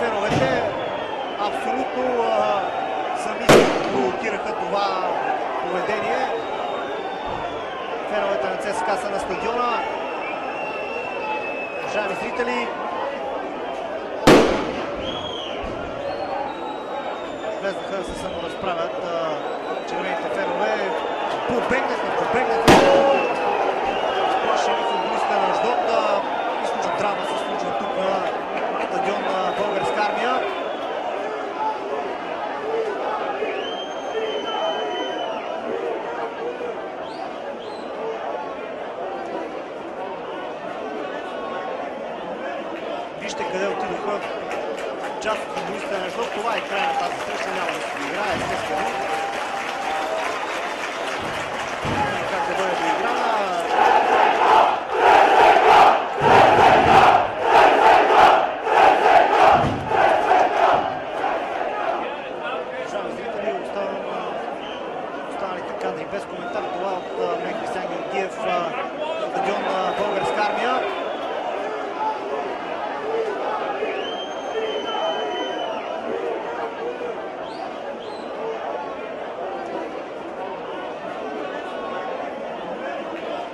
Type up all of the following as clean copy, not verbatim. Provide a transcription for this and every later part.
феновете абсолютно сами блокираха това поведение. Феновете на ЦСКА са на стадиона. Уважаеми зрители, влезнаха да се саморазправят червените фенове. Побегнаха. Сплашени футболистите на Аждот. Изключителна драма се случва тук на стадион на Българска армия. Вижте къде отидоха част от футболистите на Аждот. Това е край на тази среща, няма да се играе, естествено. Как да бъде доиграна. Уважаеми зрители, останалите кадри без коментар. Това от Християн Георгиев, стадион на Българска армия.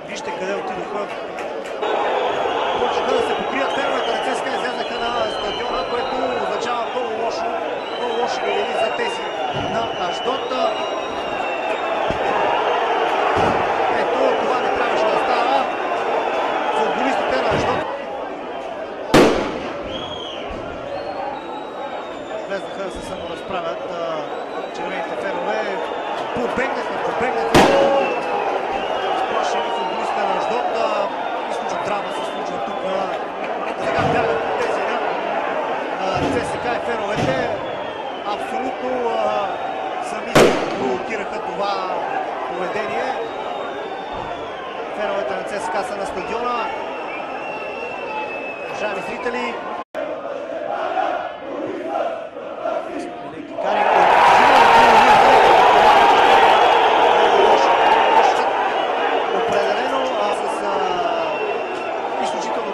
Вижте къде отидоха. Почнаха да се покрият феновете на ЦСКА, излязаха на стадиона, което означава много лоши новини за тези на Аждот. Ето, това не трябваше да става. Футболистите на Аждот влезнаха да се саморазправят червените фенове. Побегнаха. Сплашени футболистите на Аждот. Изключителна драма се случва тук на сега бягат тези на ЦСКА и феновете. Абсолютно сами блокираха това поведение. Феновете на ЦСКА са на стадиона. Уважаеми зрители, определено с изключително